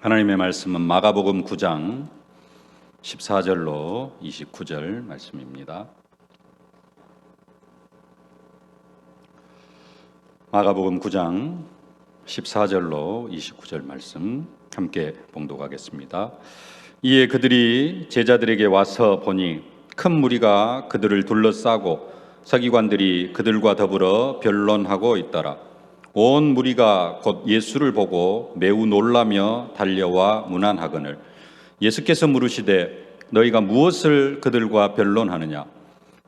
하나님의 말씀은 마가복음 9장 14절로 29절 말씀입니다. 마가복음 9장 14절로 29절 말씀 함께 봉독하겠습니다. 이에 그들이 제자들에게 와서 보니 큰 무리가 그들을 둘러싸고 서기관들이 그들과 더불어 변론하고 있더라. 온 무리가 곧 예수를 보고 매우 놀라며 달려와 문안하거늘 예수께서 물으시되 너희가 무엇을 그들과 변론하느냐?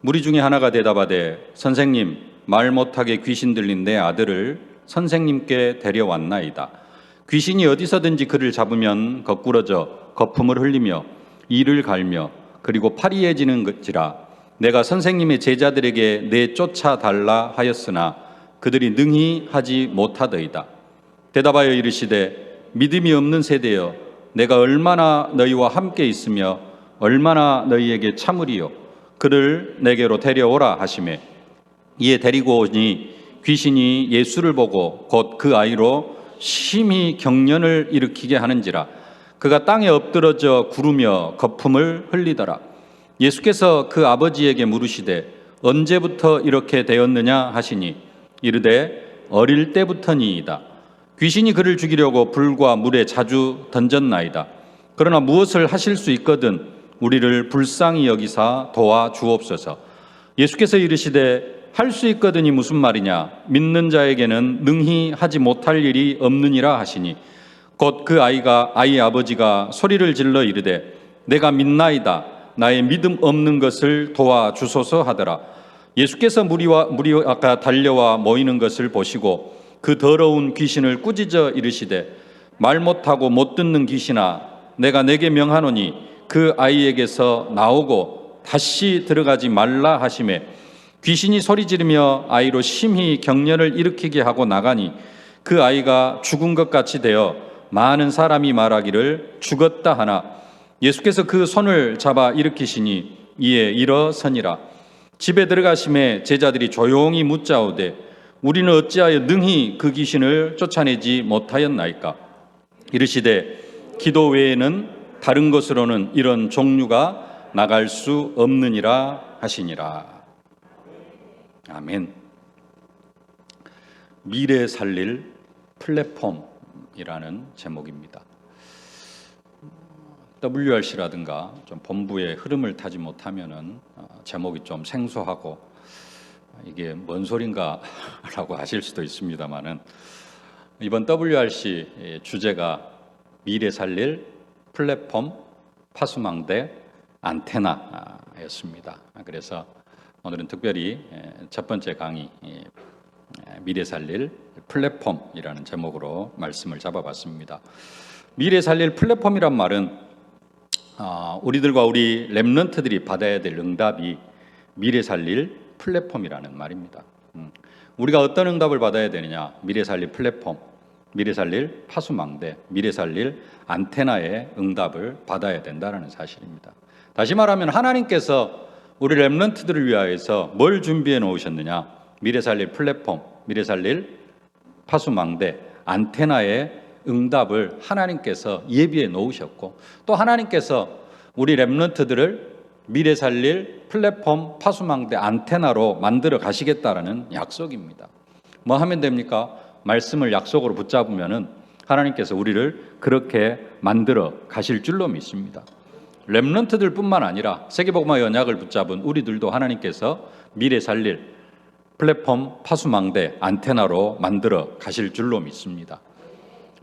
무리 중에 하나가 대답하되 선생님, 말 못하게 귀신 들린 내 아들을 선생님께 데려왔나이다. 귀신이 어디서든지 그를 잡으면 거꾸러져 거품을 흘리며 이를 갈며 그리고 파리해지는 것이라. 내가 선생님의 제자들에게 내쫓아 달라 하였으나 그들이 능히 하지 못하더이다. 대답하여 이르시되 믿음이 없는 세대여, 내가 얼마나 너희와 함께 있으며 얼마나 너희에게 참으리요. 그를 내게로 데려오라 하시매 이에 데리고 오니 귀신이 예수를 보고 곧 그 아이로 심히 경련을 일으키게 하는지라. 그가 땅에 엎드러져 구르며 거품을 흘리더라. 예수께서 그 아버지에게 물으시되 언제부터 이렇게 되었느냐 하시니 이르되 어릴 때부터니이다. 귀신이 그를 죽이려고 불과 물에 자주 던졌나이다. 그러나 무엇을 하실 수 있거든 우리를 불쌍히 여기사 도와 주옵소서. 예수께서 이르시되 할 수 있거든이 무슨 말이냐? 믿는 자에게는 능히 하지 못할 일이 없느니라 하시니 곧 그 아이 아버지가 소리를 질러 이르되 내가 믿나이다. 나의 믿음 없는 것을 도와주소서 하더라. 예수께서 무리가 달려와 모이는 것을 보시고 그 더러운 귀신을 꾸짖어 이르시되 말 못하고 못 듣는 귀신아, 내가 내게 명하노니 그 아이에게서 나오고 다시 들어가지 말라 하시매 귀신이 소리 지르며 아이로 심히 경련을 일으키게 하고 나가니 그 아이가 죽은 것 같이 되어 많은 사람이 말하기를 죽었다 하나 예수께서 그 손을 잡아 일으키시니 이에 일어서니라. 집에 들어가심에 제자들이 조용히 묻자오되 우리는 어찌하여 능히 그 귀신을 쫓아내지 못하였나이까? 이르시되 기도 외에는 다른 것으로는 이런 종류가 나갈 수 없느니라 하시니라. 아멘. 미래 살릴 플랫폼이라는 제목입니다. WRC라든가 좀 본부의 흐름을 타지 못하면은 제목이 좀 생소하고 이게 뭔 소린가 라고 하실 수도 있습니다만은 이번 WRC 주제가 미래 살릴 플랫폼 파수망대 안테나였습니다. 그래서 오늘은 특별히 첫 번째 강의 미래 살릴 플랫폼이라는 제목으로 말씀을 잡아봤습니다. 미래 살릴 플랫폼이란 말은 우리들과 우리 렘넌트들이 받아야 될 응답이 미래 살릴 플랫폼이라는 말입니다. 우리가 어떤 응답을 받아야 되느냐? 미래 살릴 플랫폼, 미래 살릴 파수망대, 미래 살릴 안테나의 응답을 받아야 된다는 사실입니다. 다시 말하면 하나님께서 우리 렘넌트들을 위하여서 뭘 준비해 놓으셨느냐? 미래 살릴 플랫폼, 미래 살릴 파수망대, 안테나의 응답을 하나님께서 예비해 놓으셨고 또 하나님께서 우리 렘넌트들을 미래 살릴 플랫폼 파수망대 안테나로 만들어 가시겠다라는 약속입니다. 뭐 하면 됩니까? 말씀을 약속으로 붙잡으면은 하나님께서 우리를 그렇게 만들어 가실 줄로 믿습니다. 렘넌트들뿐만 아니라 세계복음화 연약을 붙잡은 우리들도 하나님께서 미래 살릴 플랫폼 파수망대 안테나로 만들어 가실 줄로 믿습니다.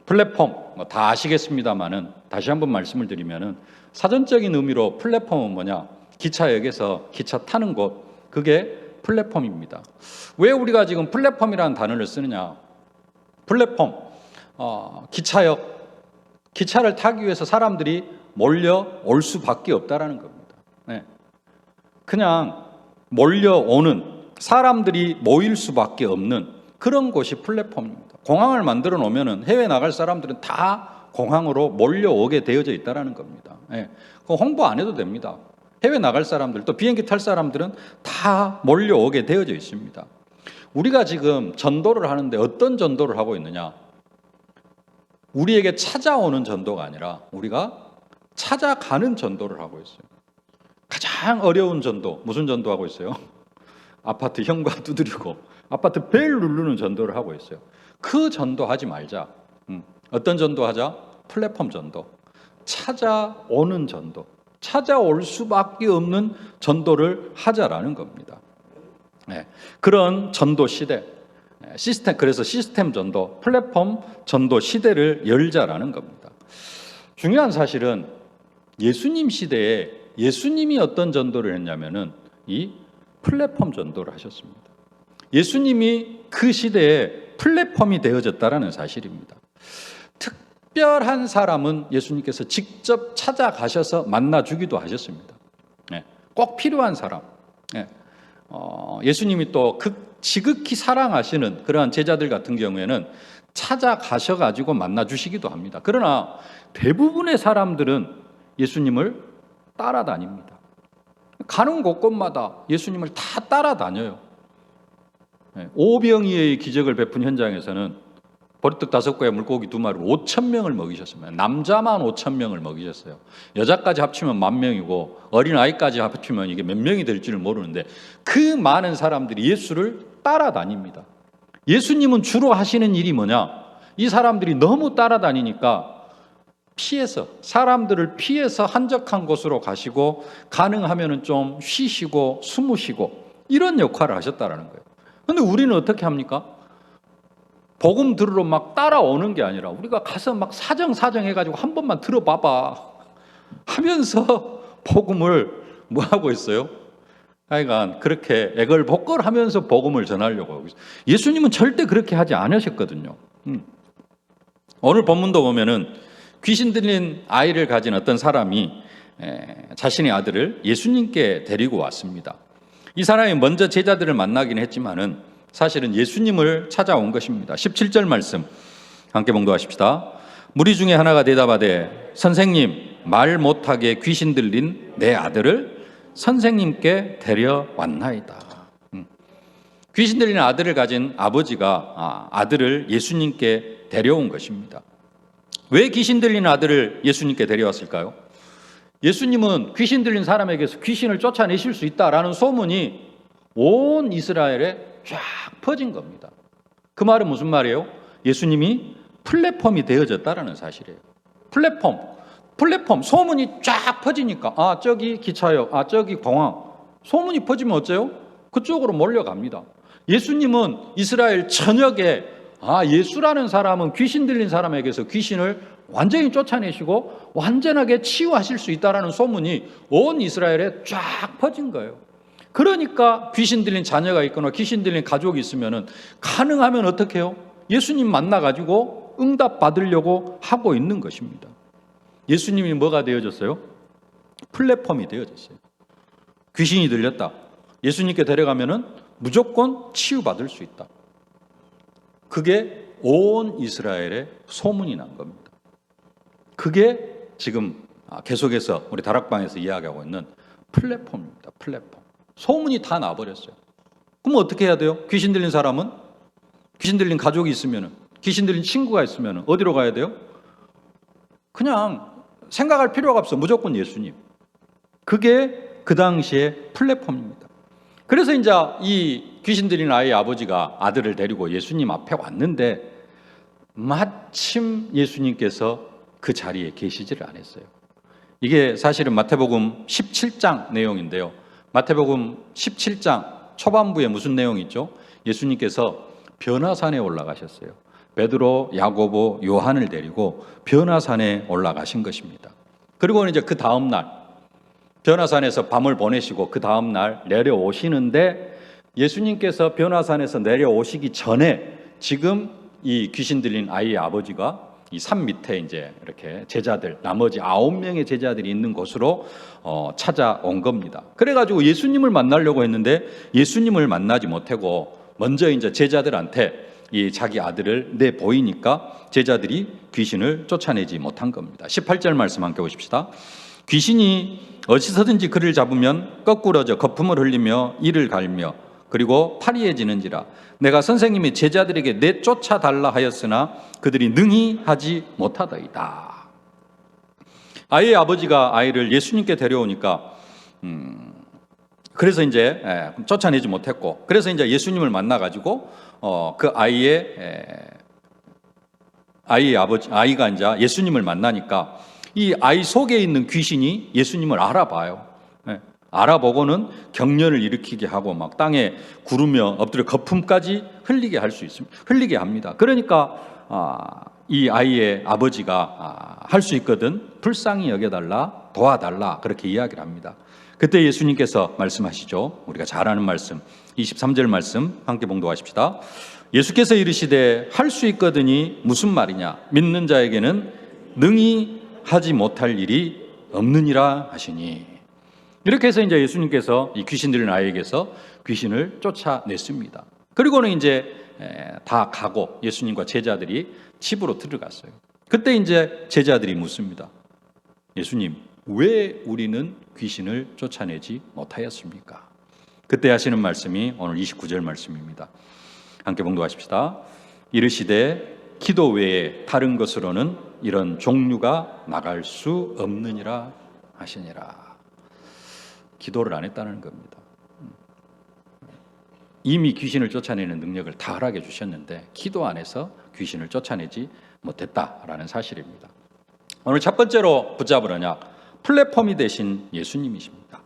플랫폼 다 아시겠습니다만은 다시 한번 말씀을 드리면은 사전적인 의미로 플랫폼은 뭐냐? 기차역에서 기차 타는 곳, 그게 플랫폼입니다. 왜 우리가 지금 플랫폼이라는 단어를 쓰느냐? 플랫폼, 기차를 타기 위해서 사람들이 몰려올 수밖에 없다라는 겁니다. 네. 그냥 몰려오는 사람들이 모일 수밖에 없는 그런 곳이 플랫폼입니다. 공항을 만들어 놓으면 해외 나갈 사람들은 다 공항으로 몰려오게 되어져 있다는 겁니다. 예. 홍보 안 해도 됩니다. 해외 나갈 사람들, 또 비행기 탈 사람들은 다 몰려오게 되어져 있습니다. 우리가 지금 전도를 하는데 어떤 전도를 하고 있느냐? 우리에게 찾아오는 전도가 아니라 우리가 찾아가는 전도를 하고 있어요. 가장 어려운 전도, 무슨 전도하고 있어요? 아파트 현관 두드리고 아파트 벨 누르는 전도를 하고 있어요. 그 전도하지 말자. 어떤 전도하자? 플랫폼 전도. 찾아오는 전도. 찾아올 수밖에 없는 전도를 하자라는 겁니다. 네, 그런 전도 시대, 시스템, 그래서 시스템 전도, 플랫폼 전도 시대를 열자라는 겁니다. 중요한 사실은 예수님 시대에 예수님이 어떤 전도를 했냐면은 이 플랫폼 전도를 하셨습니다. 예수님이 그 시대에 플랫폼이 되어졌다라는 사실입니다. 특별한 사람은 예수님께서 직접 찾아가셔서 만나주기도 하셨습니다. 꼭 필요한 사람. 예수님이 또 지극히 사랑하시는 그러한 제자들 같은 경우에는 찾아가셔가지고 만나주시기도 합니다. 그러나 대부분의 사람들은 예수님을 따라다닙니다. 가는 곳곳마다 예수님을 다 따라다녀요. 오병이어의 기적을 베푼 현장에서는 보리떡 5개에 물고기 2마리로 5,000명을 먹이셨습니다. 남자만 5,000명을 먹이셨어요. 여자까지 합치면 10,000명이고 어린아이까지 합치면 이게 몇 명이 될지를 모르는데 그 많은 사람들이 예수를 따라다닙니다. 예수님은 주로 하시는 일이 뭐냐? 이 사람들이 너무 따라다니니까 피해서, 사람들을 피해서 한적한 곳으로 가시고 가능하면 좀 쉬시고 숨으시고 이런 역할을 하셨다는 거예요. 그런데 우리는 어떻게 합니까? 복음 들으러 막 따라오는 게 아니라 우리가 가서 막 사정 해가지고 한 번만 들어봐봐 하면서 복음을 뭐 하고 있어요? 하여간 그렇게 애걸복걸하면서 복음을 전하려고 하고 있어요. 예수님은 절대 그렇게 하지 않으셨거든요. 오늘 본문도 보면은 귀신 들린 아이를 가진 어떤 사람이 자신의 아들을 예수님께 데리고 왔습니다. 이 사람이 먼저 제자들을 만나긴 했지만은 사실은 예수님을 찾아온 것입니다. 17절 말씀 함께 봉독하십시다. 무리 중에 하나가 대답하되 선생님, 말 못하게 귀신 들린 내 아들을 선생님께 데려왔나이다. 귀신 들린 아들을 가진 아버지가 아들을 예수님께 데려온 것입니다. 왜 귀신 들린 아들을 예수님께 데려왔을까요? 예수님은 귀신 들린 사람에게서 귀신을 쫓아내실 수 있다라는 소문이 온 이스라엘에 쫙 퍼진 겁니다. 그 말은 무슨 말이에요? 예수님이 플랫폼이 되어졌다라는 사실이에요. 플랫폼 소문이 쫙 퍼지니까 저기 기차역, 저기 공항 소문이 퍼지면 어째요? 그쪽으로 몰려갑니다. 예수님은 이스라엘 전역에 예수라는 사람은 귀신 들린 사람에게서 귀신을 완전히 쫓아내시고 완전하게 치유하실 수 있다라는 소문이 온 이스라엘에 쫙 퍼진 거예요. 그러니까 귀신 들린 자녀가 있거나 귀신 들린 가족이 있으면 가능하면 어떻게 해요? 예수님 만나가지고 응답 받으려고 하고 있는 것입니다. 예수님이 뭐가 되어졌어요? 플랫폼이 되어졌어요. 귀신이 들렸다. 예수님께 데려가면 무조건 치유받을 수 있다. 그게 온 이스라엘에 소문이 난 겁니다. 그게 지금 계속해서 우리 다락방에서 이야기하고 있는 플랫폼입니다. 플랫폼. 소문이 다 나버렸어요. 그럼 어떻게 해야 돼요? 귀신 들린 사람은? 귀신 들린 가족이 있으면, 귀신 들린 친구가 있으면 어디로 가야 돼요? 그냥 생각할 필요가 없어. 무조건 예수님. 그게 그 당시에 플랫폼입니다. 그래서 이제 이 귀신 들린 아이의 아버지가 아들을 데리고 예수님 앞에 왔는데 마침 예수님께서 그 자리에 계시지를 않았어요. 이게 사실은 마태복음 17장 내용인데요. 마태복음 17장 초반부에 무슨 내용이 있죠? 예수님께서 변화산에 올라가셨어요. 베드로, 야고보, 요한을 데리고 변화산에 올라가신 것입니다. 그리고 이제 그 다음 날 변화산에서 밤을 보내시고 그 다음 날 내려오시는데 예수님께서 변화산에서 내려오시기 전에 지금 이 귀신 들린 아이의 아버지가 이 산 밑에 이제 이렇게 제자들, 나머지 9명의 제자들이 있는 곳으로 찾아온 겁니다. 그래가지고 예수님을 만나려고 했는데 예수님을 만나지 못하고 먼저 이제 제자들한테 이 자기 아들을 내보이니까 제자들이 귀신을 쫓아내지 못한 겁니다. 18절 말씀 함께 보십시다. 귀신이 어디서든지 그를 잡으면 거꾸러져 거품을 흘리며 이를 갈며 그리고 파리해지는지라. 내가 선생님의 제자들에게 내쫓아 달라 하였으나 그들이 능히 하지 못하더이다. 아이의 아버지가 아이를 예수님께 데려오니까 그래서 이제 쫓아내지 못했고, 그래서 이제 예수님을 만나가지고 그 아이가 이제 예수님을 만나니까 이 아이 속에 있는 귀신이 예수님을 알아봐요. 알아보고는 경련을 일으키게 하고 막 땅에 구르며 엎드려 거품까지 흘리게 할 수 있습니다. 흘리게 합니다. 그러니까 이 아이의 아버지가 할 수 있거든 불쌍히 여겨달라, 도와달라, 그렇게 이야기를 합니다. 그때 예수님께서 말씀하시죠. 우리가 잘 아는 말씀 23절 말씀 함께 봉독하십시다. 예수께서 이르시되 할 수 있거든이 무슨 말이냐, 믿는 자에게는 능히 하지 못할 일이 없느니라 하시니. 이렇게 해서 이제 예수님께서 이 귀신 들린 아이에게서 귀신을 쫓아냈습니다. 그리고는 이제 다 가고 예수님과 제자들이 집으로 들어갔어요. 그때 이제 제자들이 묻습니다. 예수님, 왜 우리는 귀신을 쫓아내지 못하였습니까? 그때 하시는 말씀이 오늘 29절 말씀입니다. 함께 봉독하십시다. 이르시되 기도 외에 다른 것으로는 이런 종류가 나갈 수 없느니라 하시니라. 기도를 안 했다는 겁니다. 이미 귀신을 쫓아내는 능력을 다 허락해 주셨는데 기도 안 해서 귀신을 쫓아내지 못했다라는 사실입니다. 오늘 첫 번째로 붙잡을 언약, 플랫폼이 되신 예수님이십니다.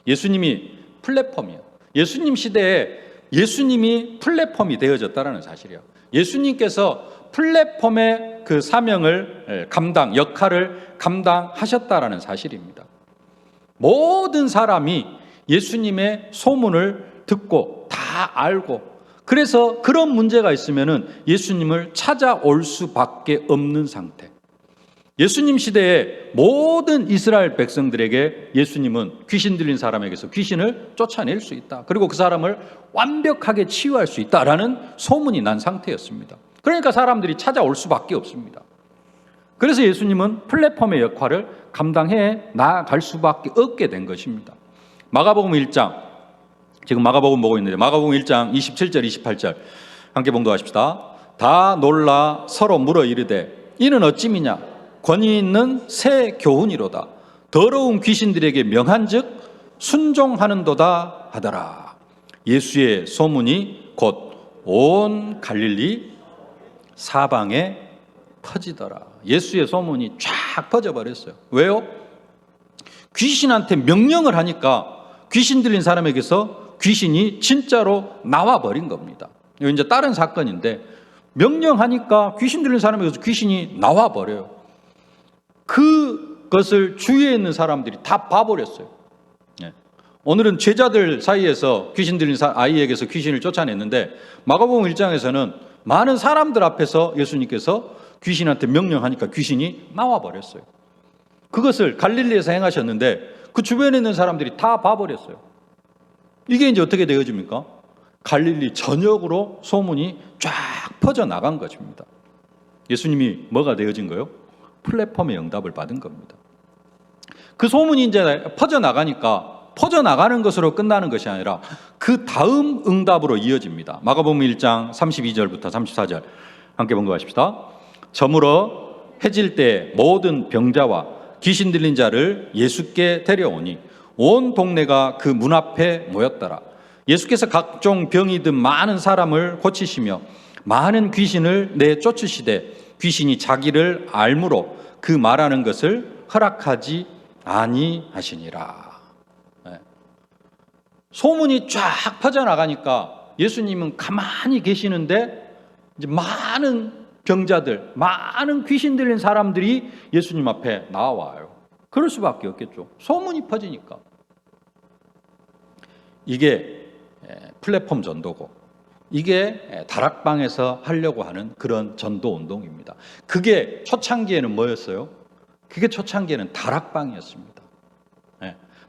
예수님이 플랫폼이에요. 예수님 시대에 예수님이 플랫폼이 되어졌다는 사실이에요. 예수님께서 플랫폼의 그 사명을 역할을 감당하셨다라는 사실입니다. 모든 사람이 예수님의 소문을 듣고 다 알고, 그래서 그런 문제가 있으면은 예수님을 찾아올 수밖에 없는 상태. 예수님 시대에 모든 이스라엘 백성들에게 예수님은 귀신 들린 사람에게서 귀신을 쫓아낼 수 있다. 그리고 그 사람을 완벽하게 치유할 수 있다라는 소문이 난 상태였습니다. 그러니까 사람들이 찾아올 수밖에 없습니다. 그래서 예수님은 플랫폼의 역할을 감당해 나아갈 수밖에 없게 된 것입니다. 마가복음 1장, 지금 마가복음 보고 있는데 마가복음 1장 27절 28절 함께 봉독하십시다. 다 놀라 서로 물어 이르되 이는 어찌미냐, 권위 있는 새 교훈이로다. 더러운 귀신들에게 명한즉 순종하는도다 하더라. 예수의 소문이 곧 온 갈릴리 사방에 퍼지더라. 예수의 소문이 쫙 퍼져버렸어요. 왜요? 귀신한테 명령을 하니까 귀신 들린 사람에게서 귀신이 진짜로 나와버린 겁니다. 이거 이제 다른 사건인데 명령하니까 귀신 들린 사람에게서 귀신이 나와버려요. 그것을 주위에 있는 사람들이 다 봐버렸어요. 오늘은 제자들 사이에서 귀신 들린 아이에게서 귀신을 쫓아냈는데 마가복음 1장에서는 많은 사람들 앞에서 예수님께서 귀신한테 명령하니까 귀신이 나와버렸어요. 그것을 갈릴리에서 행하셨는데 그 주변에 있는 사람들이 다 봐버렸어요. 이게 이제 어떻게 되어집니까? 갈릴리 전역으로 소문이 쫙 퍼져나간 것입니다. 예수님이 뭐가 되어진 거예요? 플랫폼의 응답을 받은 겁니다. 그 소문이 이제 퍼져나가는 것으로 끝나는 것이 아니라 그 다음 응답으로 이어집니다. 마가복음 1장 32절부터 34절 함께 봉독하십시다. 저물어 해질 때 모든 병자와 귀신 들린 자를 예수께 데려오니 온 동네가 그 문 앞에 모였더라. 예수께서 각종 병이 든 많은 사람을 고치시며 많은 귀신을 내쫓으시되 귀신이 자기를 알므로 그 말하는 것을 허락하지 아니하시니라. 소문이 쫙 퍼져나가니까 예수님은 가만히 계시는데 이제 많은 병자들, 많은 귀신 들린 사람들이 예수님 앞에 나와요. 그럴 수밖에 없겠죠. 소문이 퍼지니까. 이게 플랫폼 전도고, 이게 다락방에서 하려고 하는 그런 전도 운동입니다. 그게 초창기에는 뭐였어요? 그게 초창기에는 다락방이었습니다.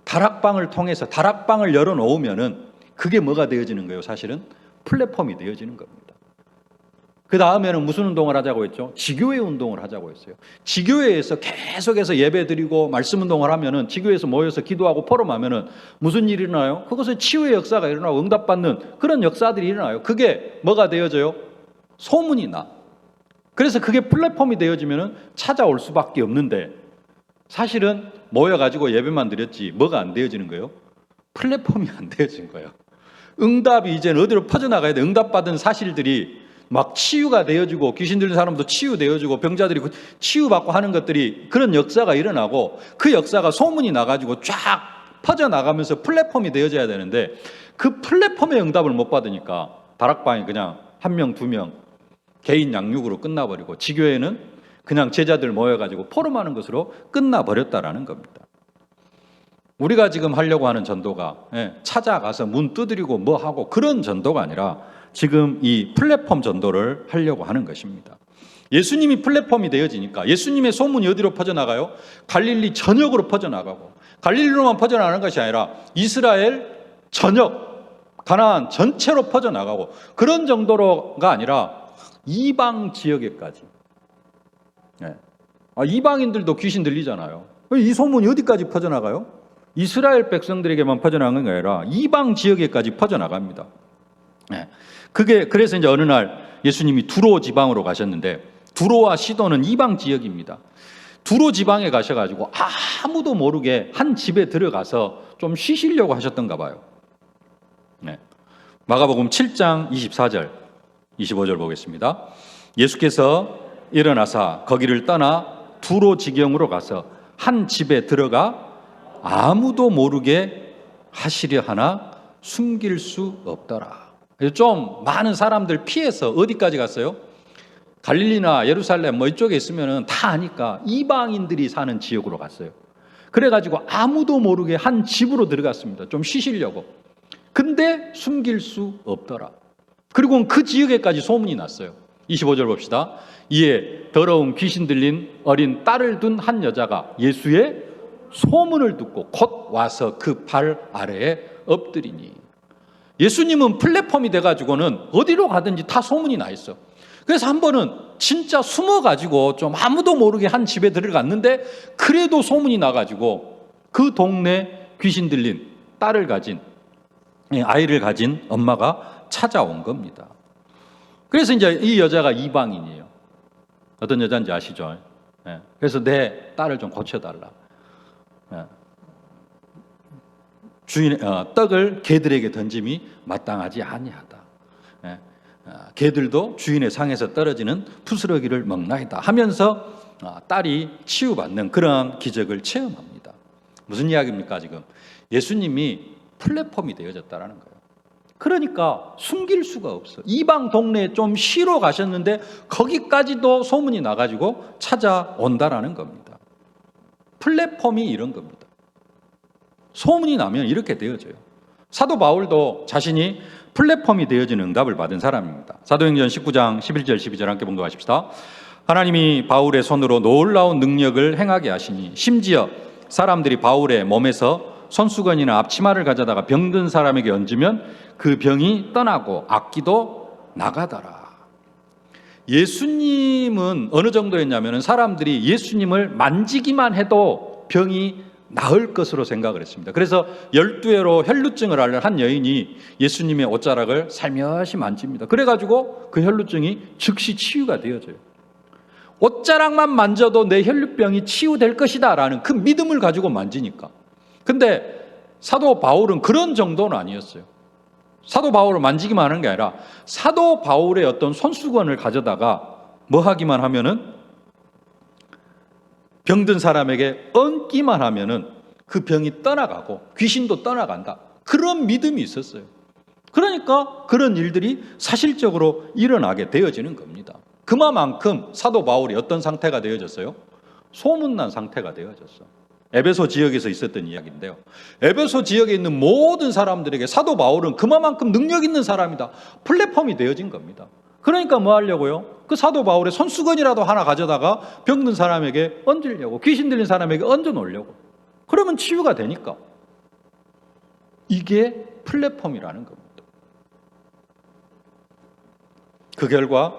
다락방을 통해서 다락방을 열어놓으면은 그게 뭐가 되어지는 거예요? 사실은 플랫폼이 되어지는 겁니다. 그 다음에는 무슨 운동을 하자고 했죠? 지교회 운동을 하자고 했어요. 지교회에서 계속해서 예배 드리고 말씀 운동을 하면은, 지교회에서 모여서 기도하고 포럼하면은 무슨 일이 일어나요? 그것에 치유의 역사가 일어나고 응답받는 그런 역사들이 일어나요. 그게 뭐가 되어져요? 소문이 나. 그래서 그게 플랫폼이 되어지면은 찾아올 수밖에 없는데, 사실은 모여가지고 예배만 드렸지 뭐가 안 되어지는 거예요? 플랫폼이 안 되어진 거예요. 응답이 이제는 어디로 퍼져나가야 돼. 응답받은 사실들이 막 치유가 되어지고, 귀신 들린 사람도 치유되어지고, 병자들이 치유받고 하는 것들이, 그런 역사가 일어나고, 그 역사가 소문이 나가지고 쫙 퍼져나가면서 플랫폼이 되어져야 되는데, 그 플랫폼의 응답을 못 받으니까 다락방이 그냥 1명, 2명 개인 양육으로 끝나버리고, 지교회는 그냥 제자들 모여가지고 포럼하는 것으로 끝나버렸다라는 겁니다. 우리가 지금 하려고 하는 전도가 찾아가서 문 두드리고 뭐 하고 그런 전도가 아니라 지금 이 플랫폼 전도를 하려고 하는 것입니다. 예수님이 플랫폼이 되어지니까 예수님의 소문이 어디로 퍼져나가요? 갈릴리 전역으로 퍼져나가고, 갈릴리로만 퍼져나가는 것이 아니라 이스라엘 전역, 가나안 전체로 퍼져나가고, 그런 정도로가 아니라 이방 지역에까지. 이방인들도 귀신 들리잖아요. 이 소문이 어디까지 퍼져나가요? 이스라엘 백성들에게만 퍼져나가는 게 아니라 이방 지역에까지 퍼져나갑니다. 그래서 이제 어느 날 예수님이 두로 지방으로 가셨는데, 두로와 시도는 이방 지역입니다. 두로 지방에 가셔가지고 아무도 모르게 한 집에 들어가서 좀 쉬시려고 하셨던가 봐요. 마가복음 7장 24절, 25절 보겠습니다. 예수께서 일어나사 거기를 떠나 두로 지경으로 가서 한 집에 들어가 아무도 모르게 하시려 하나 숨길 수 없더라. 좀 많은 사람들 피해서 어디까지 갔어요? 갈릴리나 예루살렘 뭐 이쪽에 있으면 다 아니까 이방인들이 사는 지역으로 갔어요. 그래가지고 아무도 모르게 한 집으로 들어갔습니다. 좀 쉬시려고. 근데 숨길 수 없더라. 그리고 그 지역에까지 소문이 났어요. 25절 봅시다. 이에 더러운 귀신 들린 어린 딸을 둔 한 여자가 예수의 소문을 듣고 곧 와서 그 발 아래에 엎드리니. 예수님은 플랫폼이 돼가지고는 어디로 가든지 다 소문이 나 있어. 그래서 한 번은 진짜 숨어가지고 좀 아무도 모르게 한 집에 들어갔는데, 그래도 소문이 나가지고 그 동네 귀신 들린 딸을 가진, 아이를 가진 엄마가 찾아온 겁니다. 그래서 이제 이 여자가 이방인이에요. 어떤 여자인지 아시죠? 그래서 내 딸을 좀 고쳐달라. 주인의 떡을 개들에게 던짐이 마땅하지 아니하다. 개들도 주인의 상에서 떨어지는 부스러기를 먹나이다 하면서 딸이 치유받는 그런 기적을 체험합니다. 무슨 이야기입니까? 지금 예수님이 플랫폼이 되어졌다는 거예요. 그러니까 숨길 수가 없어. 이방 동네에 좀 쉬러 가셨는데 거기까지도 소문이 나가지고 찾아온다라는 겁니다. 플랫폼이 이런 겁니다. 소문이 나면 이렇게 되어져요. 사도 바울도 자신이 플랫폼이 되어지는 응답을 받은 사람입니다. 사도행전 19장 11절 12절 함께 봉독하십시다. 하나님이 바울의 손으로 놀라운 능력을 행하게 하시니 심지어 사람들이 바울의 몸에서 손수건이나 앞치마를 가져다가 병든 사람에게 얹으면 그 병이 떠나고 악기도 나가더라. 예수님은 어느 정도였냐면 사람들이 예수님을 만지기만 해도 병이 나을 것으로 생각을 했습니다. 그래서 12회로 혈루증을 앓는 한 여인이 예수님의 옷자락을 살며시 만집니다. 그래가지고 그 혈루증이 즉시 치유가 되어져요. 옷자락만 만져도 내 혈루병이 치유될 것이다 라는 그 믿음을 가지고 만지니까. 근데 사도 바울은 그런 정도는 아니었어요. 사도 바울을 만지기만 하는 게 아니라 사도 바울의 어떤 손수건을 가져다가 뭐 하기만 하면은, 병든 사람에게 얹기만 하면은 그 병이 떠나가고 귀신도 떠나간다. 그런 믿음이 있었어요. 그러니까 그런 일들이 사실적으로 일어나게 되어지는 겁니다. 그만큼 사도 바울이 어떤 상태가 되어졌어요? 소문난 상태가 되어졌어. 에베소 지역에서 있었던 이야기인데요. 에베소 지역에 있는 모든 사람들에게 사도 바울은 그만큼 능력 있는 사람이다. 플랫폼이 되어진 겁니다. 그러니까 뭐 하려고요? 그 사도 바울의 손수건이라도 하나 가져다가 병든 사람에게 얹으려고, 귀신 들린 사람에게 얹어 놓으려고. 그러면 치유가 되니까. 이게 플랫폼이라는 겁니다. 그 결과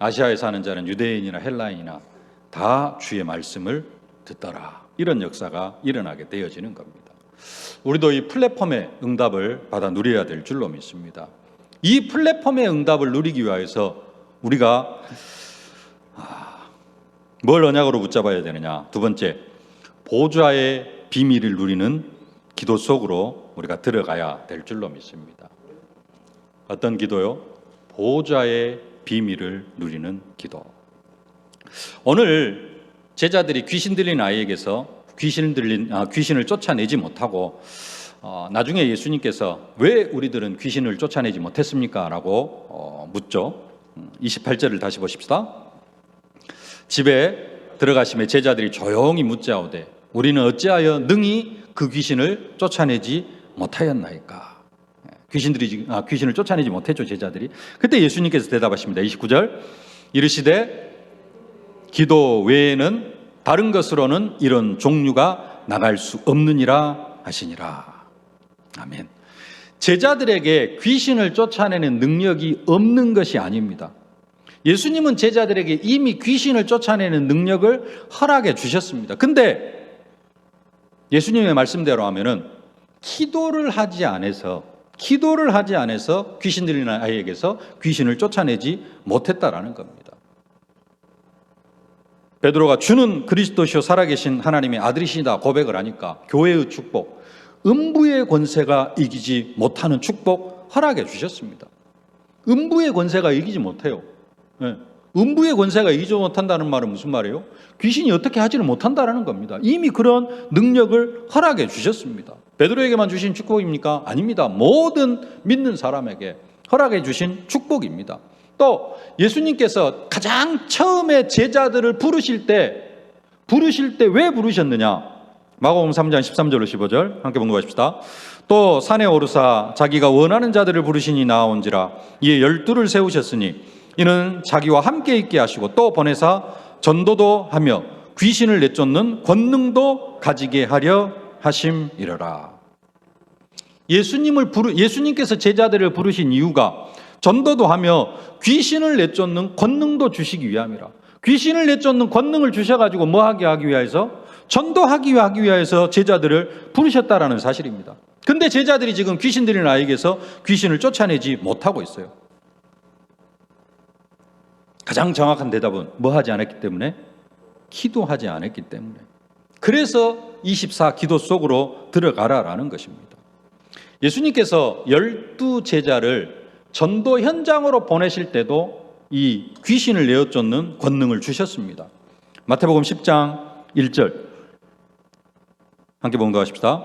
아시아에 사는 자는 유대인이나 헬라인이나 다 주의 말씀을 듣더라. 이런 역사가 일어나게 되어지는 겁니다. 우리도 이 플랫폼의 응답을 받아 누려야 될 줄로 믿습니다. 이 플랫폼의 응답을 누리기 위해서 우리가 뭘 언약으로 붙잡아야 되느냐? 두 번째, 보좌의 비밀을 누리는 기도 속으로 우리가 들어가야 될 줄로 믿습니다. 어떤 기도요? 보좌의 비밀을 누리는 기도. 오늘 제자들이 귀신 들린 아이에게서 귀신을 쫓아내지 못하고 나중에 예수님께서 왜 우리들은 귀신을 쫓아내지 못했습니까? 라고 묻죠. 28절을 다시 보십시다. 집에 들어가시매 제자들이 조용히 묻자오되 우리는 어찌하여 능히 그 귀신을 쫓아내지 못하였나이까? 귀신을 쫓아내지 못했죠, 제자들이. 그때 예수님께서 대답하십니다. 29절 이르시되 기도 외에는 다른 것으로는 이런 종류가 나갈 수 없느니라 하시니라. 아멘. 제자들에게 귀신을 쫓아내는 능력이 없는 것이 아닙니다. 예수님은 제자들에게 이미 귀신을 쫓아내는 능력을 허락해 주셨습니다. 근데 예수님의 말씀대로 하면은 기도를 하지 않아서 귀신 들린 아이에게서 귀신을 쫓아내지 못했다라는 겁니다. 베드로가 주는 그리스도시요 살아계신 하나님의 아들이시다 고백을 하니까 교회의 축복, 음부의 권세가 이기지 못하는 축복 허락해 주셨습니다. 음부의 권세가 이기지 못해요. 네. 음부의 권세가 이기지 못한다는 말은 무슨 말이에요? 귀신이 어떻게 하지를 못한다는 겁니다. 이미 그런 능력을 허락해 주셨습니다. 베드로에게만 주신 축복입니까? 아닙니다. 모든 믿는 사람에게 허락해 주신 축복입니다. 또 예수님께서 가장 처음에 제자들을 부르실 때 왜 부르셨느냐? 마가복음 3장 13절로 15절 함께 봉독하십시다. 또 산에 오르사 자기가 원하는 자들을 부르시니 나아온지라 이에 12를 세우셨으니 이는 자기와 함께 있게 하시고 또 보내사 전도도 하며 귀신을 내쫓는 권능도 가지게 하려 하심이러라. 예수님께서 제자들을 부르신 이유가 전도도 하며 귀신을 내쫓는 권능도 주시기 위함이라. 귀신을 내쫓는 권능을 주셔가지고 뭐 하게 하기 위해서? 전도하기 위해서 제자들을 부르셨다라는 사실입니다. 근데 제자들이 지금 귀신 들린 아이에게서 귀신을 쫓아내지 못하고 있어요. 가장 정확한 대답은 뭐 하지 않았기 때문에? 기도하지 않았기 때문에. 그래서 24 기도 속으로 들어가라라는 것입니다. 예수님께서 12제자를 전도 현장으로 보내실 때도 이 귀신을 내어쫓는 권능을 주셨습니다. 마태복음 10장 1절 함께 봉독하십시다.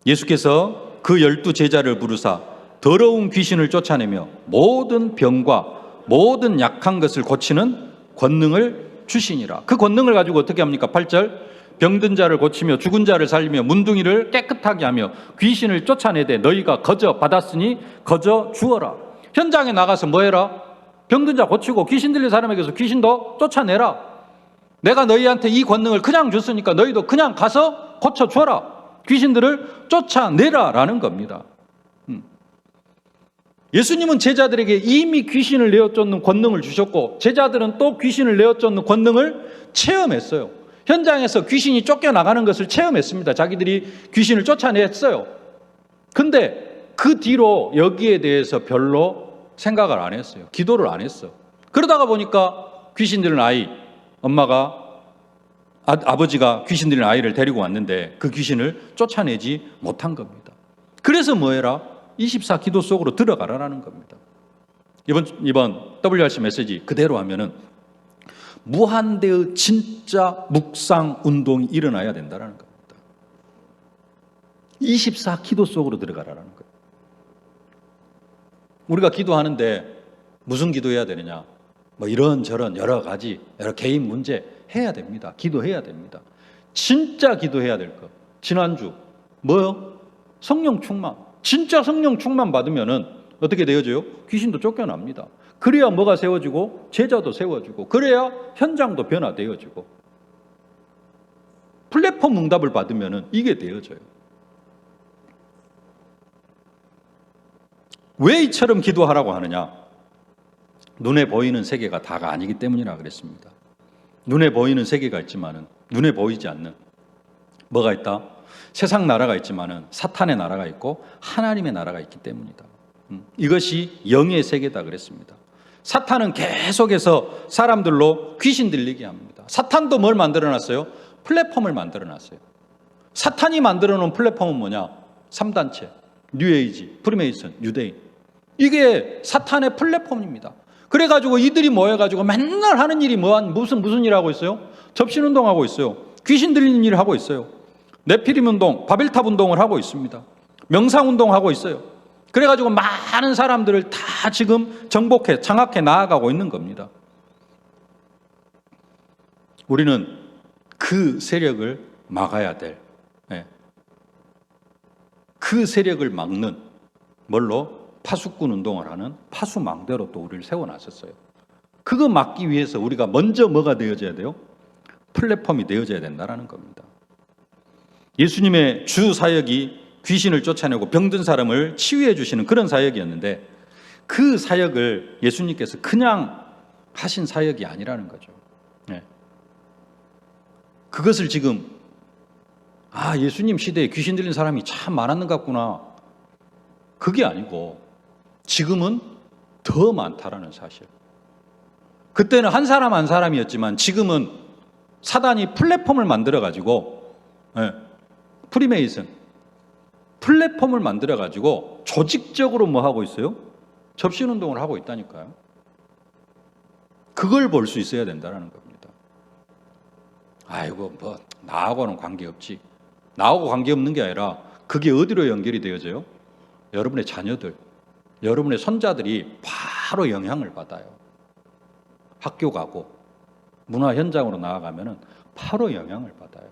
예수께서 그 12제자를 부르사 더러운 귀신을 쫓아내며 모든 병과 모든 약한 것을 고치는 권능을 주시니라. 그 권능을 가지고 어떻게 합니까? 8절 병든 자를 고치며 죽은 자를 살리며 문둥이를 깨끗하게 하며 귀신을 쫓아내되 너희가 거저 받았으니 거저 주어라. 현장에 나가서 뭐 해라? 병든 자 고치고 귀신 들린 사람에게서 귀신도 쫓아내라. 내가 너희한테 이 권능을 그냥 줬으니까 너희도 그냥 가서 고쳐줘라. 귀신들을 쫓아내라라는 겁니다. 예수님은 제자들에게 이미 귀신을 내어쫓는 권능을 주셨고 제자들은 또 귀신을 내어쫓는 권능을 체험했어요. 현장에서 귀신이 쫓겨나가는 것을 체험했습니다. 자기들이 귀신을 쫓아냈어요. 근데 그 뒤로 여기에 대해서 별로 생각을 안 했어요. 기도를 안 했어. 그러다가 보니까 귀신 들린 아이, 아버지가 귀신 들린 아이를 데리고 왔는데 그 귀신을 쫓아내지 못한 겁니다. 그래서 뭐 해라? 24 기도 속으로 들어가라라는 겁니다. 이번 WRC 메시지 그대로 하면은 무한대의 진짜 묵상 운동이 일어나야 된다는 겁니다. 24 기도 속으로 들어가라는 거예요. 우리가 기도하는데 무슨 기도해야 되느냐? 뭐 이런저런 여러 가지 여러 개인 문제 해야 됩니다. 기도해야 됩니다. 진짜 기도해야 될 것. 지난주 뭐요? 성령 충만. 진짜 성령 충만 받으면은 어떻게 되어져요? 귀신도 쫓겨납니다. 그래야 뭐가 세워지고 제자도 세워지고 그래야 현장도 변화되어지고 플랫폼 응답을 받으면은 이게 되어져요. 왜 이처럼 기도하라고 하느냐? 눈에 보이는 세계가 다가 아니기 때문이라 그랬습니다. 눈에 보이는 세계가 있지만은 눈에 보이지 않는 뭐가 있다? 세상 나라가 있지만은 사탄의 나라가 있고 하나님의 나라가 있기 때문이다. 이것이 영의 세계다 그랬습니다. 사탄은 계속해서 사람들로 귀신 들리게 합니다. 사탄도 뭘 만들어놨어요? 플랫폼을 만들어놨어요. 사탄이 만들어놓은 플랫폼은 뭐냐? 3단체, 뉴에이지, 프리메이슨, 유대인. 이게 사탄의 플랫폼입니다. 그래가지고 이들이 모여가지고 맨날 하는 일이 무슨 일 하고 있어요? 접신운동 하고 있어요. 귀신 들리는 일 하고 있어요. 네피림 운동, 바벨탑 운동을 하고 있습니다. 명상운동 하고 있어요. 그래가지고 많은 사람들을 다 지금 정복해, 장악해 나아가고 있는 겁니다. 우리는 그 세력을 막아야 될, 그 세력을 막는 뭘로? 파수꾼 운동을 하는 파수망대로 또 우리를 세워놨었어요. 그거 막기 위해서 우리가 먼저 뭐가 되어져야 돼요? 플랫폼이 되어져야 된다는 겁니다. 예수님의 주 사역이 귀신을 쫓아내고 병든 사람을 치유해 주시는 그런 사역이었는데 그 사역을 예수님께서 그냥 하신 사역이 아니라는 거죠. 그것을 지금 예수님 시대에 귀신 들린 사람이 참 많았는 것 같구나. 그게 아니고 지금은 더 많다라는 사실. 그때는 한 사람 한 사람이었지만 지금은 사단이 플랫폼을 만들어가지고 프리메이슨 플랫폼을 만들어가지고 조직적으로 뭐 하고 있어요? 접신운동을 하고 있다니까요. 그걸 볼 수 있어야 된다는 겁니다. 아이고 뭐 나하고는 관계없지. 나하고 관계없는 게 아니라 그게 어디로 연결이 되어져요? 여러분의 자녀들, 여러분의 손자들이 바로 영향을 받아요. 학교 가고 문화 현장으로 나아가면 바로 영향을 받아요.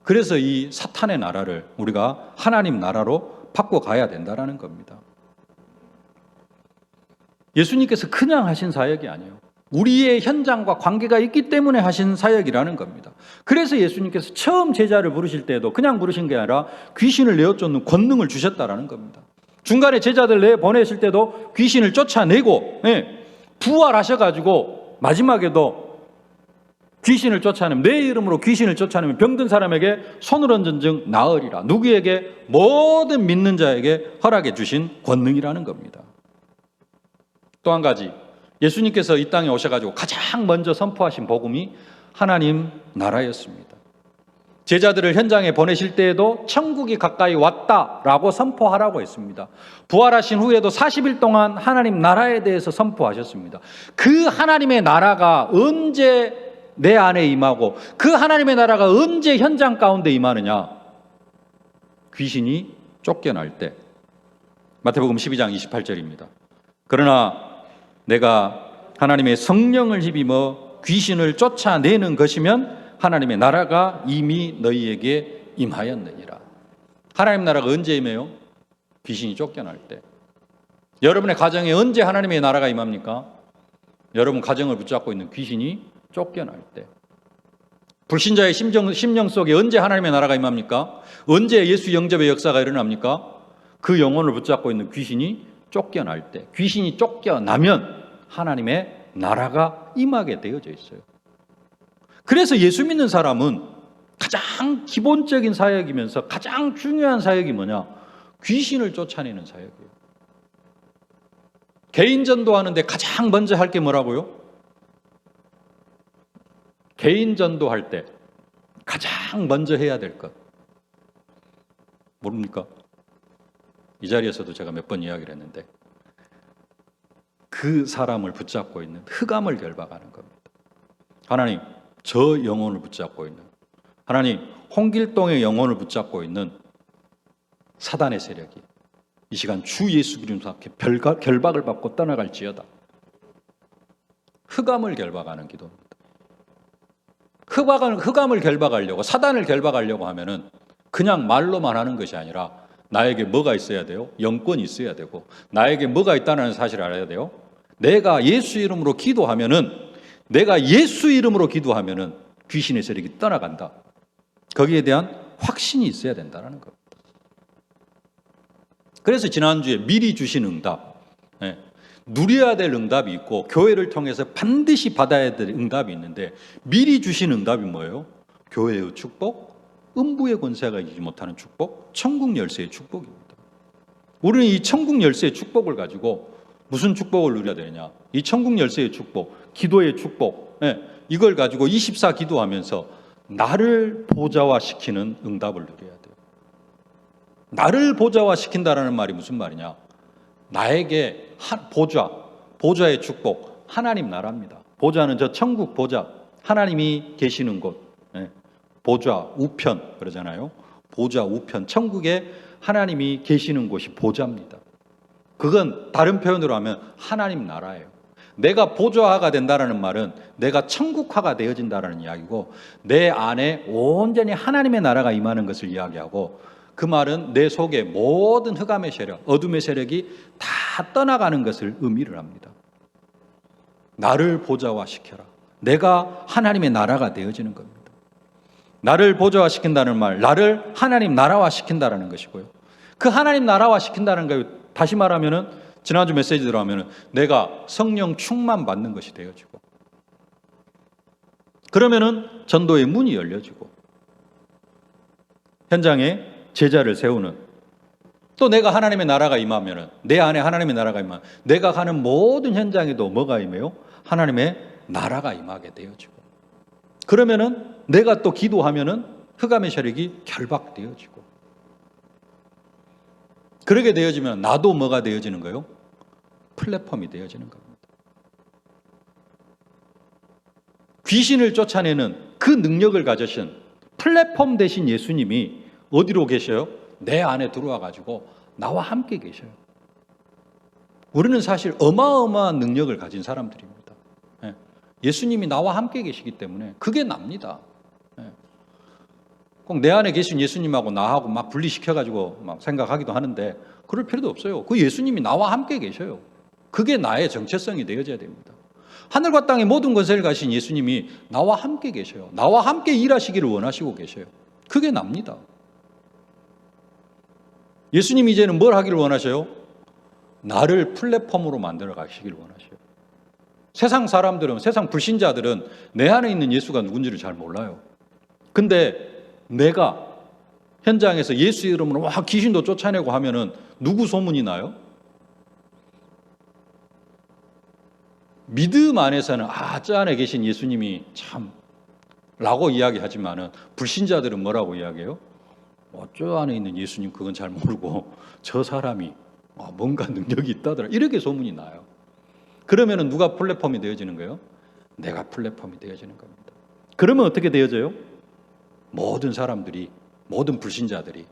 그래서 이 사탄의 나라를 우리가 하나님 나라로 바꿔가야 된다는 겁니다. 예수님께서 그냥 하신 사역이 아니에요. 우리의 현장과 관계가 있기 때문에 하신 사역이라는 겁니다. 그래서 예수님께서 처음 제자를 부르실 때도 그냥 부르신 게 아니라 귀신을 내어쫓는 권능을 주셨다라는 겁니다. 중간에 제자들 내보내실 때도 귀신을 쫓아내고 부활하셔가지고 마지막에도 귀신을 쫓아내면 내 이름으로 귀신을 쫓아내면 병든 사람에게 손을 얹은 즉 나으리라. 누구에게? 모든 믿는 자에게 허락해 주신 권능이라는 겁니다. 또 한 가지 예수님께서 이 땅에 오셔가지고 가장 먼저 선포하신 복음이 하나님 나라였습니다. 제자들을 현장에 보내실 때에도 천국이 가까이 왔다라고 선포하라고 했습니다. 부활하신 후에도 40일 동안 하나님 나라에 대해서 선포하셨습니다. 그 하나님의 나라가 언제 내 안에 임하고 그 하나님의 나라가 언제 현장 가운데 임하느냐? 귀신이 쫓겨날 때. 마태복음 12장 28절입니다. 그러나 내가 하나님의 성령을 힘입어 귀신을 쫓아내는 것이면 하나님의 나라가 이미 너희에게 임하였느니라. 하나님 나라가 언제 임해요? 귀신이 쫓겨날 때. 여러분의 가정에 언제 하나님의 나라가 임합니까? 여러분 가정을 붙잡고 있는 귀신이 쫓겨날 때. 불신자의 심령 속에 언제 하나님의 나라가 임합니까? 언제 예수 영접의 역사가 일어납니까? 그 영혼을 붙잡고 있는 귀신이 쫓겨날 때. 귀신이 쫓겨나면 하나님의 나라가 임하게 되어져 있어요. 그래서 예수 믿는 사람은 가장 기본적인 사역이면서 가장 중요한 사역이 뭐냐? 귀신을 쫓아내는 사역이에요. 개인 전도하는데 가장 먼저 할 게 뭐라고요? 개인 전도할 때 가장 먼저 해야 될 것 모릅니까? 이 자리에서도 제가 몇 번 이야기를 했는데 그 사람을 붙잡고 있는 흑암을 결박하는 겁니다. 하나님, 저 영혼을 붙잡고 있는, 하나님, 홍길동의 영혼을 붙잡고 있는 사단의 세력이 이 시간 주 예수 그리스도 앞에 결박을 받고 떠나갈지어다. 흑암을 결박하는 기도입니다. 흑암을 결박하려고, 사단을 결박하려고 하면은 그냥 말로만 하는 것이 아니라 나에게 뭐가 있어야 돼요? 영권이 있어야 되고, 나에게 뭐가 있다는 사실을 알아야 돼요. 내가 예수 이름으로 기도하면은, 내가 예수 이름으로 기도하면은 귀신의 세력이 떠나간다. 거기에 대한 확신이 있어야 된다는 겁니다. 그래서 지난주에 미리 주신 응답, 누려야 될 응답이 있고 교회를 통해서 반드시 받아야 될 응답이 있는데 미리 주신 응답이 뭐예요? 교회의 축복, 음부의 권세가 이기지 못하는 축복, 천국 열쇠의 축복입니다. 우리는 이 천국 열쇠의 축복을 가지고 무슨 축복을 누려야 되느냐? 이 천국 열쇠의 축복, 기도의 축복, 이걸 가지고 24 기도하면서 나를 보좌화시키는 응답을 누려야 돼요. 나를 보좌화시킨다라는 말이 무슨 말이냐? 나에게 보좌의 축복, 하나님 나라입니다. 보좌는 저 천국 보좌, 하나님이 계시는 곳, 보좌, 우편 그러잖아요. 보좌, 우편, 천국에 하나님이 계시는 곳이 보좌입니다. 그건 다른 표현으로 하면 하나님 나라예요. 내가 보좌화가 된다는 말은 내가 천국화가 되어진다는 이야기고 내 안에 온전히 하나님의 나라가 임하는 것을 이야기하고 그 말은 내 속에 모든 흑암의 세력, 어둠의 세력이 다 떠나가는 것을 의미를 합니다. 나를 보좌화시켜라. 내가 하나님의 나라가 되어지는 겁니다. 나를 보좌화시킨다는 말, 나를 하나님 나라화시킨다는 것이고요. 그 하나님 나라화시킨다는 거 다시 말하면은 지난주 메시지대로 하면은 내가 성령 충만 받는 것이 되어지고 그러면은 전도의 문이 열려지고 현장에 제자를 세우는 또 내가 하나님의 나라가 임하면은 내 안에 하나님의 나라가 임하면 내가 가는 모든 현장에도 뭐가 임해요? 하나님의 나라가 임하게 되어지고 그러면은 내가 또 기도하면은 흑암의 세력이 결박되어지고 그렇게 되어지면 나도 뭐가 되어지는 거예요? 플랫폼이 되어지는 겁니다. 귀신을 쫓아내는 그 능력을 가지신 플랫폼 대신 예수님이 어디로 계셔요? 내 안에 들어와 가지고 나와 함께 계셔요. 우리는 사실 어마어마한 능력을 가진 사람들입니다. 예수님이 나와 함께 계시기 때문에 그게 납니다. 꼭 내 안에 계신 예수님하고 나하고 막 분리시켜가지고 막 생각하기도 하는데 그럴 필요도 없어요. 그 예수님이 나와 함께 계셔요. 그게 나의 정체성이 되어져야 됩니다. 하늘과 땅의 모든 권세를 가신 예수님이 나와 함께 계셔요. 나와 함께 일하시기를 원하시고 계셔요. 그게 납니다. 예수님이 이제는 뭘 하기를 원하셔요? 나를 플랫폼으로 만들어 가시기를 원하셔요. 세상 사람들은, 세상 불신자들은 내 안에 있는 예수가 누군지를 잘 몰라요. 근데 내가 현장에서 예수 이름으로 와 귀신도 쫓아내고 하면은 누구 소문이 나요? 믿음 안에서는 저 안에 계신 예수님이 참 라고 이야기하지만은 불신자들은 뭐라고 이야기해요? 저 안에 있는 예수님 그건 잘 모르고 저 사람이 뭔가 능력이 있다더라 이렇게 소문이 나요. 그러면은 누가 플랫폼이 되어지는 거예요? 내가 플랫폼이 되어지는 겁니다. 그러면 어떻게 되어져요? 모든 사람들이, 모든 불신자들이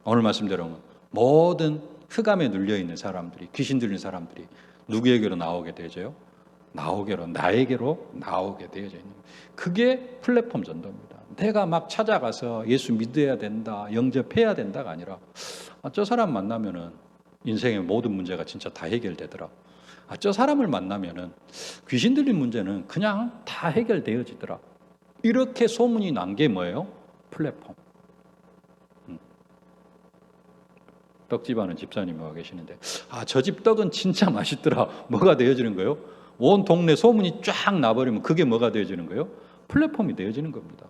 오늘 말씀대로 모든 흑암에 눌려있는 사람들이, 귀신 들린 사람들이 누구에게로 나오게 되어져요? 나에게로 나오게 되어져 있는 거예요. 그게 플랫폼 전도입니다. 내가 막 찾아가서 예수 믿어야 된다, 영접해야 된다가 아니라 저 사람 만나면은 인생의 모든 문제가 진짜 다 해결되더라. 저 사람을 만나면은 귀신 들린 문제는 그냥 다 해결되어지더라. 이렇게 소문이 난 게 뭐예요? 플랫폼. 떡집 하는 집사님이 와 계시는데 저 집 떡은 진짜 맛있더라. 뭐가 되어지는 거예요? 온 동네 소문이 쫙 나버리면 그게 뭐가 되어지는 거예요? 플랫폼이 되어지는 겁니다.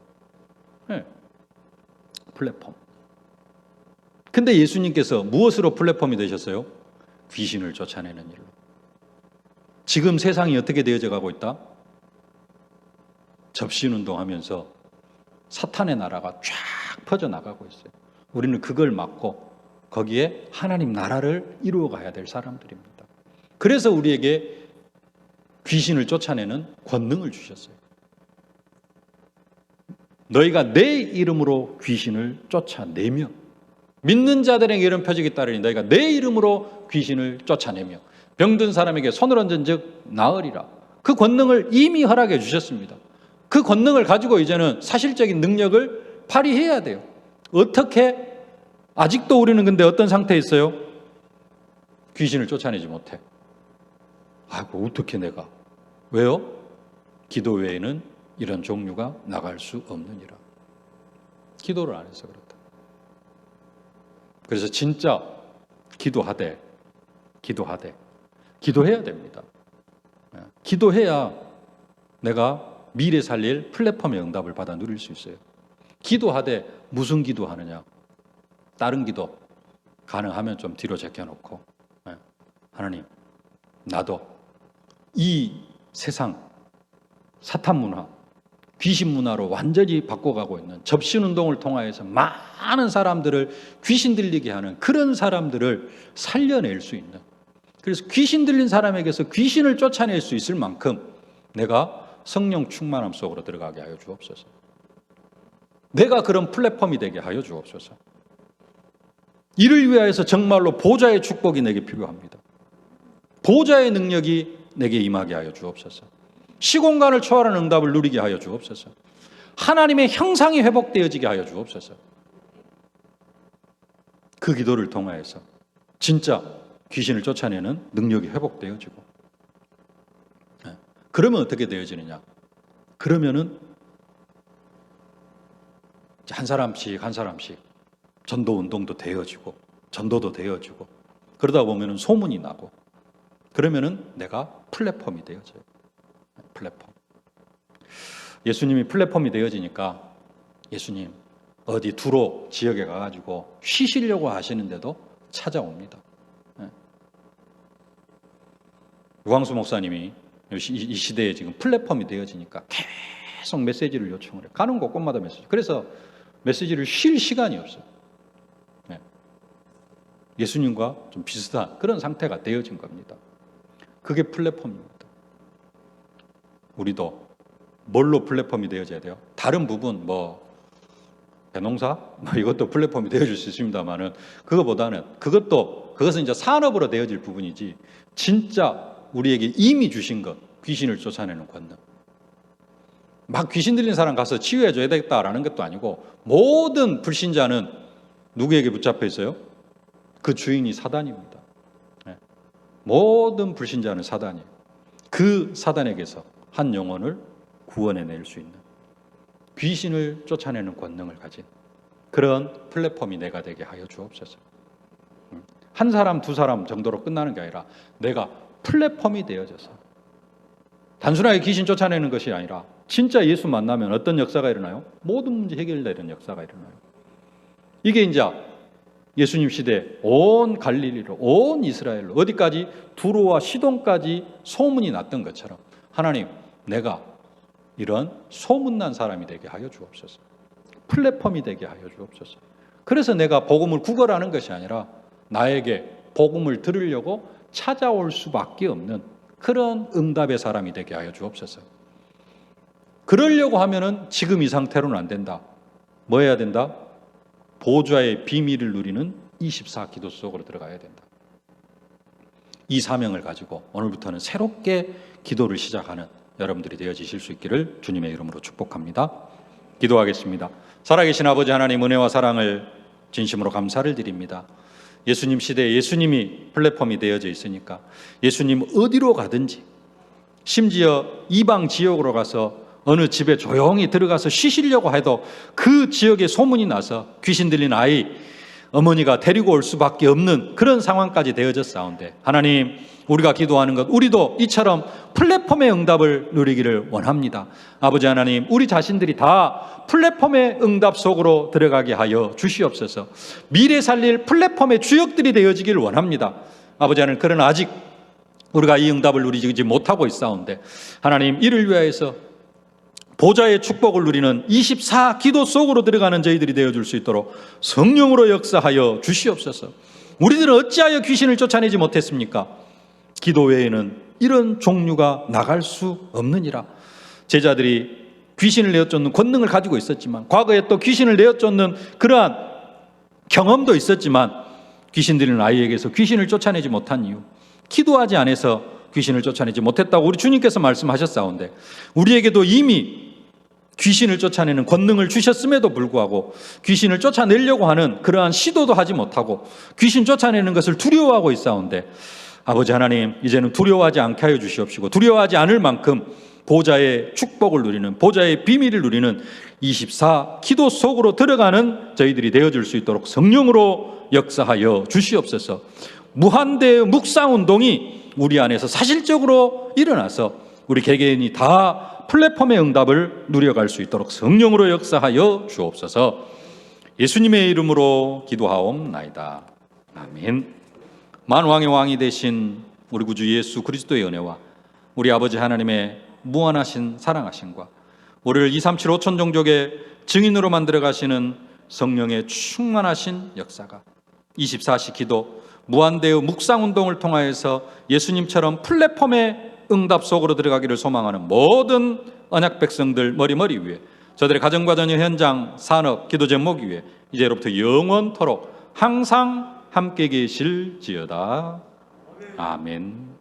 플랫폼. 근데 예수님께서 무엇으로 플랫폼이 되셨어요? 귀신을 쫓아내는 일로. 지금 세상이 어떻게 되어져 가고 있다? 접신운동하면서 사탄의 나라가 쫙 퍼져나가고 있어요. 우리는 그걸 막고 거기에 하나님 나라를 이루어 가야 될 사람들입니다. 그래서 우리에게 귀신을 쫓아내는 권능을 주셨어요. 너희가 내 이름으로 귀신을 쫓아내며 믿는 자들에게 이런 표적이 따르니 너희가 내 이름으로 귀신을 쫓아내며 병든 사람에게 손을 얹은 즉 나으리라. 그 권능을 이미 허락해 주셨습니다. 그 권능을 가지고 이제는 사실적인 능력을 발휘해야 돼요. 어떻게? 아직도 우리는 근데 어떤 상태에 있어요? 귀신을 쫓아내지 못해. 어떻게 내가? 왜요? 기도 외에는 이런 종류가 나갈 수 없느니라. 기도를 안 해서 그렇다. 그래서 진짜 기도하되 기도해야 됩니다. 기도해야 내가 미래 살릴 플랫폼의 응답을 받아 누릴 수 있어요. 기도하되 무슨 기도하느냐? 다른 기도 가능하면 좀 뒤로 제껴놓고, 하나님, 나도 이 세상 사탄 문화, 귀신 문화로 완전히 바꿔가고 있는 접신운동을 통하여서 많은 사람들을 귀신 들리게 하는 그런 사람들을 살려낼 수 있는, 그래서 귀신 들린 사람에게서 귀신을 쫓아낼 수 있을 만큼 내가 성령 충만함 속으로 들어가게 하여 주옵소서. 내가 그런 플랫폼이 되게 하여 주옵소서. 이를 위하여서 정말로 보좌의 축복이 내게 필요합니다. 보좌의 능력이 내게 임하게 하여 주옵소서. 시공간을 초월하는 응답을 누리게 하여 주옵소서. 하나님의 형상이 회복되어지게 하여 주옵소서. 그 기도를 통하여서 진짜 귀신을 쫓아내는 능력이 회복되어지고, 그러면 어떻게 되어지느냐? 그러면은 한 사람씩 한 사람씩 전도 운동도 되어지고 전도도 되어지고, 그러다 보면은 소문이 나고, 그러면은 내가 플랫폼이 되어져요. 플랫폼. 예수님이 플랫폼이 되어지니까 예수님 어디 두로 지역에 가가지고 쉬시려고 하시는데도 찾아옵니다. 유광수 목사님이 이 시대에 지금 플랫폼이 되어지니까 계속 메시지를 요청을 해요. 가는 곳곳마다 메시지. 그래서 메시지를 쉴 시간이 없어요. 예수님과 좀 비슷한 그런 상태가 되어진 겁니다. 그게 플랫폼입니다. 우리도 뭘로 플랫폼이 되어져야 돼요? 다른 부분, 배농사? 이것도 플랫폼이 되어질 수 있습니다만은, 그것보다는 그것은 이제 산업으로 되어질 부분이지, 진짜 우리에게 이미 주신 것, 귀신을 쫓아내는 권능. 막 귀신 들린 사람 가서 치유해 줘야 되겠다라는 것도 아니고, 모든 불신자는 누구에게 붙잡혀 있어요? 그 주인이 사단입니다. 모든 불신자는 사단이에요. 그 사단에게서 한 영혼을 구원해낼 수 있는, 귀신을 쫓아내는 권능을 가진 그런 플랫폼이 내가 되게 하여 주옵소서. 한 사람, 두 사람 정도로 끝나는 게 아니라 내가 플랫폼이 되어져서, 단순하게 귀신 쫓아내는 것이 아니라 진짜 예수 만나면 어떤 역사가 일어나요? 모든 문제 해결되는 역사가 일어나요. 이게 이제 예수님 시대 온 갈릴리로, 온 이스라엘로, 어디까지? 두로와 시돈까지 소문이 났던 것처럼, 하나님, 내가 이런 소문난 사람이 되게 하여 주옵소서. 플랫폼이 되게 하여 주옵소서. 그래서 내가 복음을 구걸하는 것이 아니라 나에게 복음을 들으려고 찾아올 수밖에 없는 그런 응답의 사람이 되게 하여 주옵소서. 그러려고 하면은 지금 이 상태로는 안 된다. 뭐 해야 된다? 보좌의 비밀을 누리는 24 기도 속으로 들어가야 된다. 이 사명을 가지고 오늘부터는 새롭게 기도를 시작하는 여러분들이 되어지실 수 있기를 주님의 이름으로 축복합니다. 기도하겠습니다. 살아계신 아버지 하나님, 은혜와 사랑을 진심으로 감사를 드립니다. 예수님 시대에 예수님이 플랫폼이 되어져 있으니까 예수님 어디로 가든지, 심지어 이방 지역으로 가서 어느 집에 조용히 들어가서 쉬시려고 해도 그 지역에 소문이 나서 귀신 들린 아이 어머니가 데리고 올 수밖에 없는 그런 상황까지 되어졌사온데, 하나님, 우리가 기도하는 것, 우리도 이처럼 플랫폼의 응답을 누리기를 원합니다. 아버지 하나님, 우리 자신들이 다 플랫폼의 응답 속으로 들어가게 하여 주시옵소서. 미래 살릴 플랫폼의 주역들이 되어지기를 원합니다. 아버지 하나님, 그러나 아직 우리가 이 응답을 누리지 못하고 있사온데, 하나님, 이를 위하여서 보좌의 축복을 누리는 24 기도 속으로 들어가는 저희들이 되어줄 수 있도록 성령으로 역사하여 주시옵소서. 우리들은 어찌하여 귀신을 쫓아내지 못했습니까? 기도 외에는 이런 종류가 나갈 수 없느니라. 제자들이 귀신을 내어쫓는 권능을 가지고 있었지만, 과거에 또 귀신을 내어쫓는 그러한 경험도 있었지만, 귀신 들리는 아이에게서 귀신을 쫓아내지 못한 이유, 기도하지 않아서 귀신을 쫓아내지 못했다고 우리 주님께서 말씀하셨사온데, 우리에게도 이미 귀신을 쫓아내는 권능을 주셨음에도 불구하고 귀신을 쫓아내려고 하는 그러한 시도도 하지 못하고 귀신 쫓아내는 것을 두려워하고 있사온데, 아버지 하나님, 이제는 두려워하지 않게 하여 주시옵시고, 두려워하지 않을 만큼 보좌의 축복을 누리는, 보좌의 비밀을 누리는 24 기도 속으로 들어가는 저희들이 되어줄 수 있도록 성령으로 역사하여 주시옵소서. 무한대의 묵상운동이 우리 안에서 사실적으로 일어나서 우리 개개인이 다 플랫폼의 응답을 누려갈 수 있도록 성령으로 역사하여 주옵소서. 예수님의 이름으로 기도하옵나이다. 아멘. 만왕의 왕이 되신 우리 구주 예수 그리스도의 은혜와 우리 아버지 하나님의 무한하신 사랑하심과 우리를 237 5천 종족의 증인으로 만들어 가시는 성령의 충만하신 역사가 24시 기도 무한대의 묵상운동을 통하여서 예수님처럼 플랫폼의 응답 속으로 들어가기를 소망하는 모든 언약 백성들 머리 위에, 저들의 가정과 자녀, 현장, 산업, 기도 제목 위에 이제로부터 영원토록 항상 함께 계실지어다. 아멘.